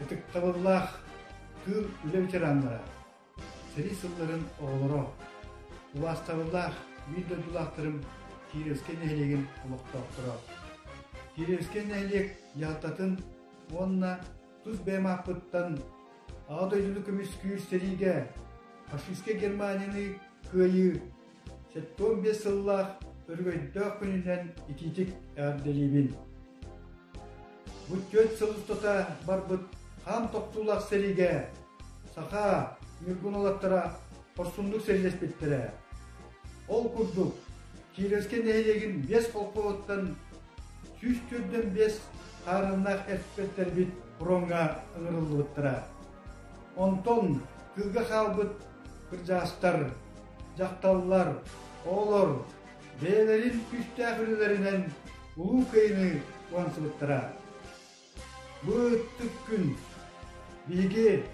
Kıtıktavıllah tığ üle veteranlara, seri sılların oğulları, uvastavıllah video dulaktırım Kirevsken nehlegin uluqtaqtıra. Kirevsken nehlek yaltatın onunla tuz bemahpıttan ağdoydulu kömüs kүйür serige, faşistke Germaniyani köyü, 15 yıllah örgöydök gününden ititik erdelibin. Bu köt sılыстата barbıt ham toktulak serige, sağa mürgün olatlara horsunduk serileşpettire. Ol kurduk, Kirevsken nehlegin 5 kolkovottan süs türden 5 karınnak ertpetler bit buronga ıngırıldıbıttıra. Onton kılga kalbıt kırjastar, jaktallar, oğlor, beylerin küstahürlerinden ulu kıyını uansıbıttıra. Bu öttük gün, bilgi,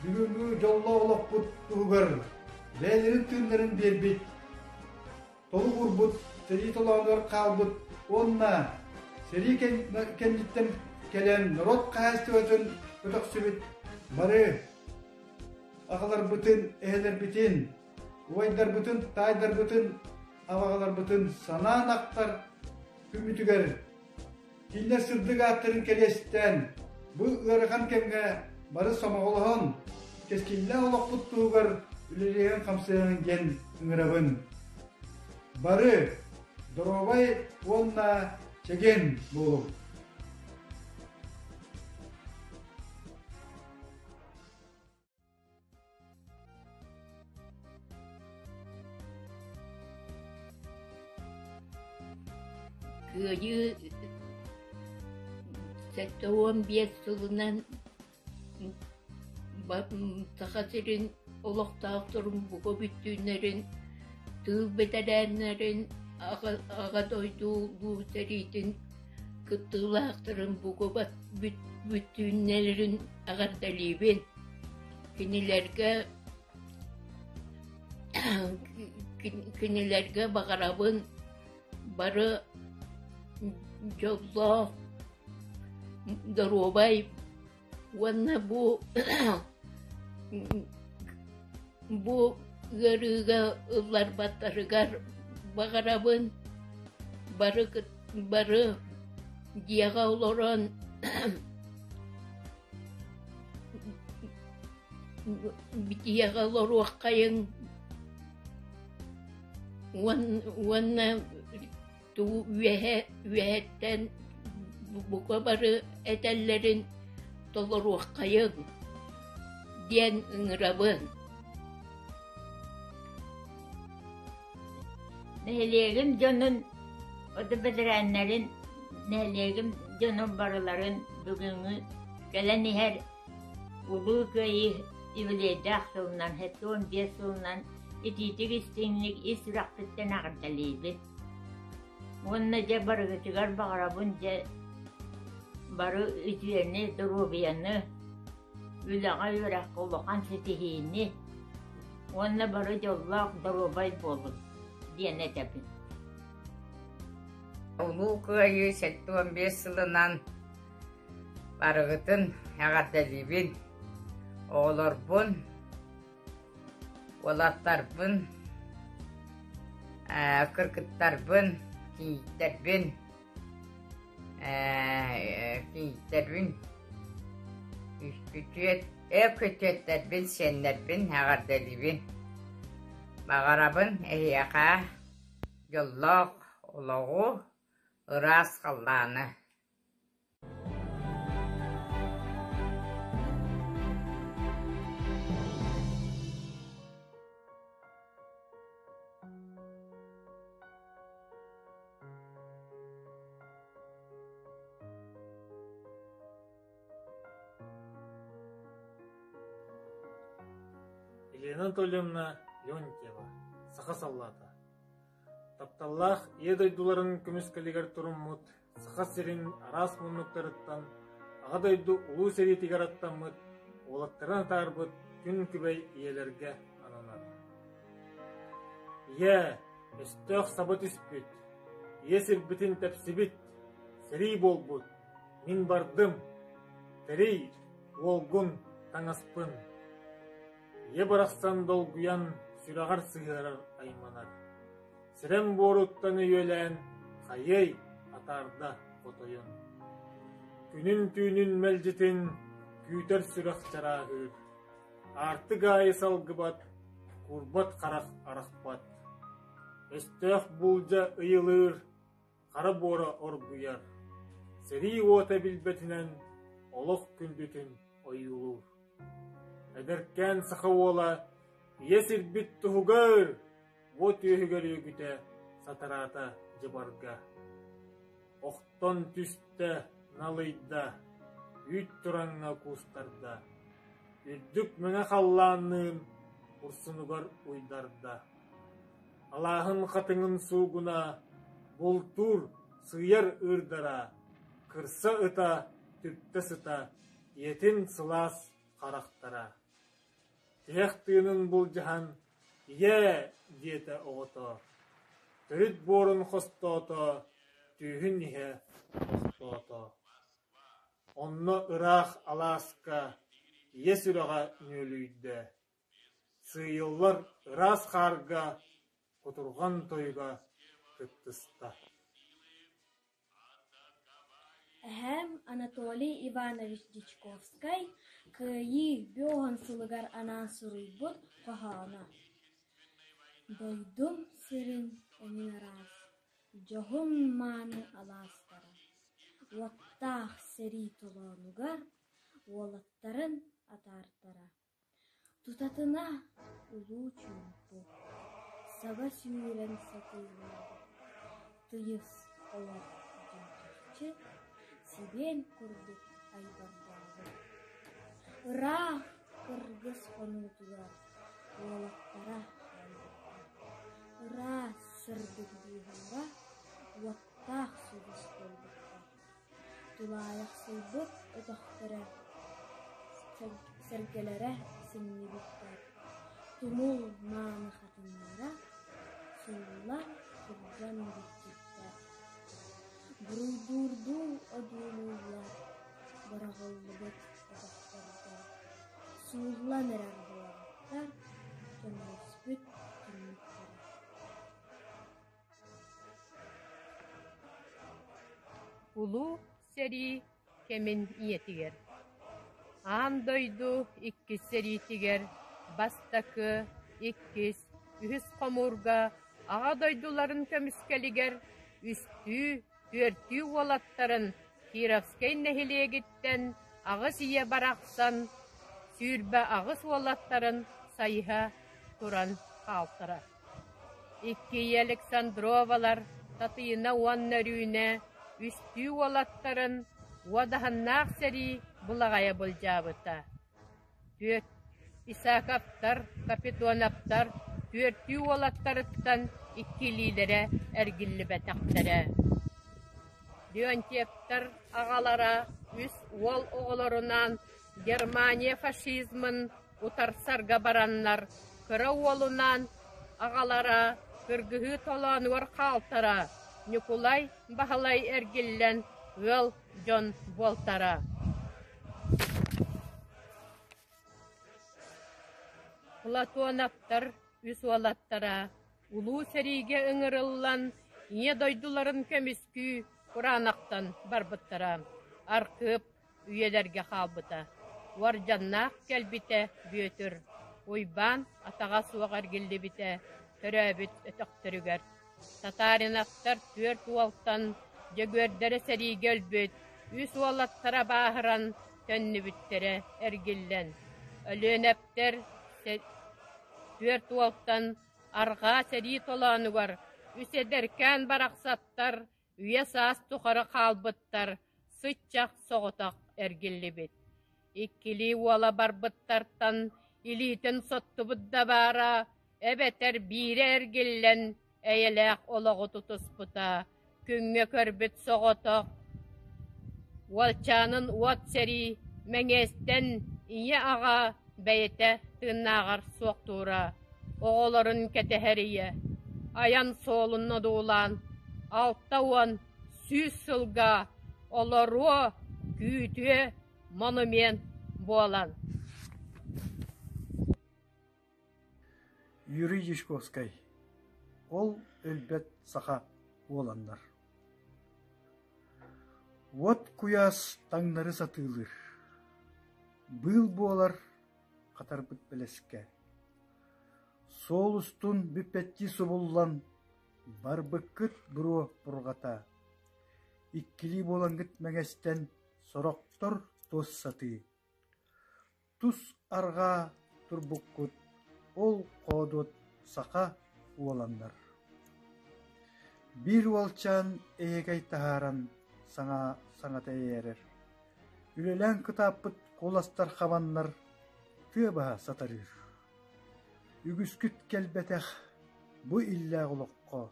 bugünkü jolla olakbut tuğgar, beylerin tünlerin berbit, tolu gurbut, seri tolanlar kalbut, onna, seri kenditten gelen rot kahastı ötök sübit, barı, ağalar bütün, ehler bütün, uvaydar bütün, taydar bütün, avağalar bütün, sana naktar, kümmütüger, Killer sırdık attırın kelesitten, bu ırıkan kemge barı somoğuluğun, keskille olak buttuğugar üleleyen kamsayan gen ıngırabın. Barı, dorobay onna çegen bulup. Köyü 15 yılından takasirin olaqtağıtırın buku büttüğünlerin, tığ bedelenlerin, ağa doyduğu seritin, kıttığılağıtırın buku büttüğünlerin ağardalibin, kinilerge bağarabın, barı jolloh, Dorobay, wanna bu garıga ıllar battarıgar bağarabın barı diyaga oloran diyaga olor wakkayın wanna tu üyehetten bu kabarı etellerin dolor wakkayın diyen ıngırabın. Nehlegim canın oda bedirenlerin, nehlegim canın barıların bugünü gelen her ulu köyü İvleyde akılından, hatta 15 yılından ititik istinlik israfetten ağırdalıydı. Onunca barı çıkar bağırabınca barı ütülerini, durubiyanı, ülağa yürek kolukan setihini, onunla barı yollak durubay bolu diyene tabi. Ulu köyü 15 yılından barıgıtın ağırdalıydı. Oğlar bun, olatlar bun, kırkıtlar bun, kiyikler bun, kötüyetler bun, senler bun, ağardali bun. Bağarabın ehyaka, yollak, olağı, ıras kallağını. Елена Анатольевна Леонтьева, Саха-Саллата. Тапталлах едойдуларын көміскалигер тұрыммыт, Саха-Серин арас мұннықтарыттан, ағадойду улу сери тигараттаммыт, олаттарына тарбыт күн күбей иелерге ананар. Ие, өстөк сабыт үспүт, иесір бітін тәпсібіт, сери болбут, мин бардым, тери, Олгун таңаспын. Е барақсан долгуян сүрағар сығырар айманар. Сірем боруттан өйлән, қайай атарда қотойын. Күнін түйнін мәлжетін, күйтер сүрақ жарағыр. Арты ғайы салғыбат, курбат қарақ арақпат. Өстөк бұлжа ұйылыр, қара бора оргуяр. Сери ота билбетінен, олық күндітін ойылыр. Әдіркен сақы ола, есір бит тұғығыр, вот өйгөр өгіте сатарата жыбарға. Оқтон түсті налыйда, үйт тұраңа кустарда. Үрдік мәңі қалланын ұрсынығар ұйдарда. Алағын қатыңын суғына, бұлтур сыйар ұрдара. Кырса ыта, түпті сыта, етін сылас қарақтара. Тияқтығының бұл жахан, е, диеті оғыта. Түріт борын қостата, түйін не қостата. Онны ұрақ аласка, есіраға нөлүйді. Сыйыллар ырас қарға, құтырған тойға күттіста. Әһәм Анатолий Иванович Дичковскай кыйы бёган сылыгар анан суруйбут қохана. Дойдум сирин эмин раз, жохум маны аластара. Уаттах сери толонугар, уолаттарын атартара. Тутатына улуу чумпу, саба сүйрен сатыйлады. Тыйыс олар жантықчы, сибен курдук айбардады. Ырах кыргыз конутугар, уолаттара айбарды. Ырах сырдык дүйгінға, уаттах судыс болдықта. Тулайық сылбык өтіқтірі, сәргелері сіңні біттер. Тумул маны қатынлара, сұллар тұрған біттіктер. Бурдурду одулулар, барағылы бұт өтіқтірді. Суылан әрәр болағыттар, кемес бүт күнміктері. Улу сери кемин иетигер. Ан дойду иккис сери тигер, бастакы, иккис, үхіс қомурга, аға дойдуларын көміскелігер, үстү, түртү олаттарын, Кировскай нәхилегіттен, ағыс ие барақсан, сүрбі ағыс олаттарын сайыға туран қалтыра. Икки Александровалар, татыйына уаннарүйіне, үстү олаттарын, уадаханнақ сәри бұлағая бұлжабыта. Төт Исаковтар, Капитоновтар, түртү олаттарыттан иккилилері әргілі бәтақтары. Леонтьевтар ағалара үс ол оғыларынан Германия фашизмын утарсарға бараннар, кірі олынан ағалара кіргігі толануар қалтара. Николай бағалай әргіллен Өл Джон Болтара. Платоновтар үс олаттара. Улу сәриге үңіріллан, не дойдуларын көміскүй құранақтан барбыттара. Арқып үйелерге қалбыта. Уаржаннақ кәлбіте бөтір. Ойбан атаға суағар келді біте. Түрәбіт өтіқтірігер. Татаринақтар төрт уалтан жөгөрдері сәриге өлбөт. Үс уалаттара бағыран төнні бүттері әргіллен. Өлөнәптер төрт уалтан арға сәри толануар. Үседеркен барақсаттар, үйе саас тұқары қалбыттар, сұтчақ соғытақ әргілі бет. Иккілі уала барбыттартан, илитін сотты бұдда бара, әбетер бире әргіллен, әйеләқ олығы тұтыс бұта, күңе көрбіт соғытақ. Уалчанын уат сәри, мәңестен ие аға бәйті тыңнағар соқтура. Оғыларын кәтәхәрие, аян солынны дұлан, алттауан сүз сылға, олару күйті монумент буолан. Юрий Ешковский. Ол өлбет саха уоландар. Вот куяс таңнары сатылыр. Был болар қатар бұт білеске. Сол ұстун бүппетті собуллан бар бұккыт бұруы бұрғата. Иккили болангыт мәңестен сороқтор тос саты. Тус арға турбуккут ол қодот сақа уоландар. Bir уалчан эйегей тахаран саңата эйерер. Үлелен кытаппыт қоластар хабаннар тыабаха сатарыр. Үгіскүт келбетех бұ иллә ғылыққа.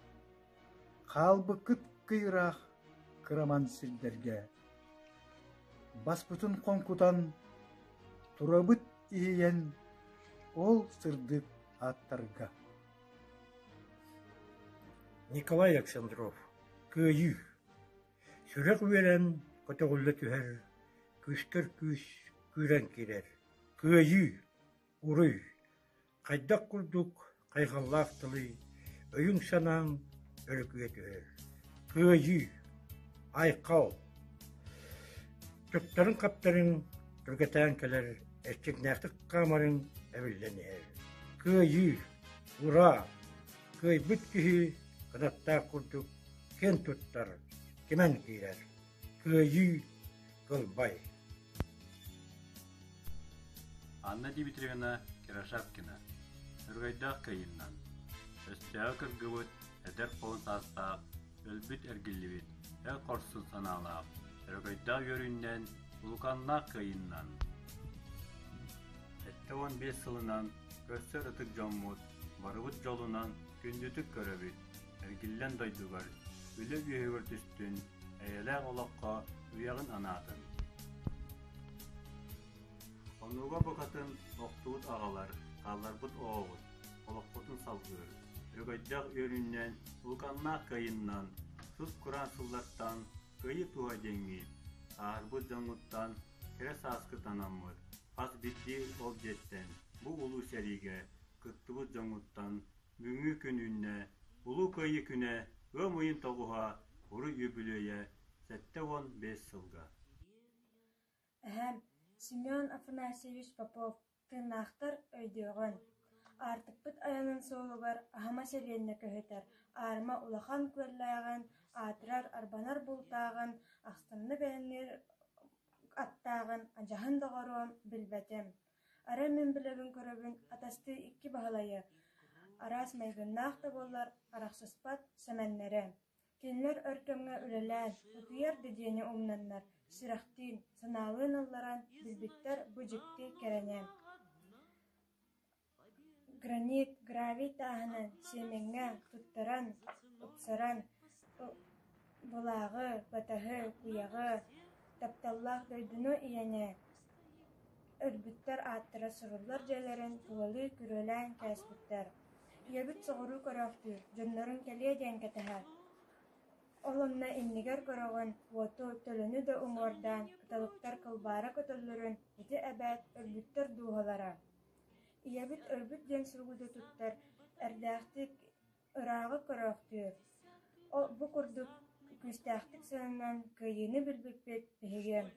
Қалбы кыт кыйрақ кыраман сілдерге. Баспытын қонкутан турабыт иейен ол сырдып аттарға. Николай Александров, күйі. Сүрек верен көтөғылы түхер, күшкер күш күрен керер. Күйі, урый, қайдақ күрдік, қайғаллақ тылы, өйін санаң өлікіге түхер. Күйі, айқау. Түптарын қаптарын түргетен келер, әстік нәқтік қамарын әвілленер. Күйі, ура, күй бүт күйі, Кыдатта курдук кен туттар, кемен кирер, күйі кылбай. Анна Дмитриевна Кирашапкина, Үргайдақ кайыннан, өстәі кіргівіт, әдер қолын састақ, өлбіт әргілівіт, әл қорсын саналақ, Үргайдақ өріннен, ұлқаннақ кайыннан. Әтті 15 сылынан, көстер ұтық жоммут, барывыт жолынан, күндітік көрөбіт, әргіллен дойдуғар, үлі үйегір түстін, әйеләғ олаққа үйағын анатын. Онуға бұқатын оқтуыт ағалар, қаларбыт оғыт, олақпытын салғыр. Үргайдақ өріннен, ұлқаннақ кайыннан, сұс құран сылларттан, кайы туға деңгейт, ағырбыт жаңғыттан, керес асқы танамыр, ас бітті ол жеттен, бұ ұлу сәриге, күттібыт жаңғыттан, бүгінгі күніне, ұлу кайы күне, өмойын тоғуға, ұры үбілөйе, 7-15 сылға. Семен Афанасьевич Попов тырнақтар өйдеғын. Артық бұт аянын соғығыр, ағама селенне көхетер, арыма улахан көрләғын, атырар арбанар бұлтағын, ақстанны бәлінер аттағын, ажағын дағаруам білбәтем. Ара мен білігін көрігін атасты 2 бағалайы. Арас майгыннақ та болар, арақсыспат сәмәннәрі. Кенлер өркемге үлелән, ұтыяр дедені умнаннар, сирақтин, саналын алларан, білбіттер бұжікті кәрәне. Гранит, гравит ағынан, семенге, тұттаран, ұпсаран, бұлағы, батағы, құяғы, тапталлақ дойдыны ияне. Өрбіттер аттыра сұрылар жәлерін, туалы күрелән кәспіттер. Ебіт соғыру көріқтір, жонларын кәле ден кәтіғар. Олымна иннигер көріғын, оту төліні де ұңордан, кыталықтар кылбары көтілірін, еті әбәт өрбіттер дуғалара. Ебіт өрбіт ден сұрғыды тұттар, әрдәқтік ұрағы көріқтір. Бұ күрдік күстәқтік сынынан күйені білбікпет бігем.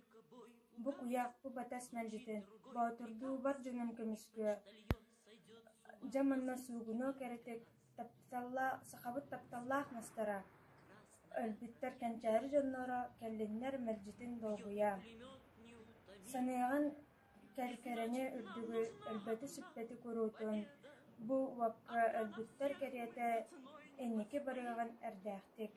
Бұ куяқ, бұ батас мәлжетін, баутырду бар жыным көміскө. Жаманна суғыны кәрітік, сақабыт тапталлақ мастара. Өлбіттер кәнчәрі жонлары кәліннер мәлжетін долғыя. Санайған кәркәрәне үрдігі өлбәті сүппәті көрутun. Бұ ваққа өлбіттер кәрияті әнеке барыған әрдәқтік.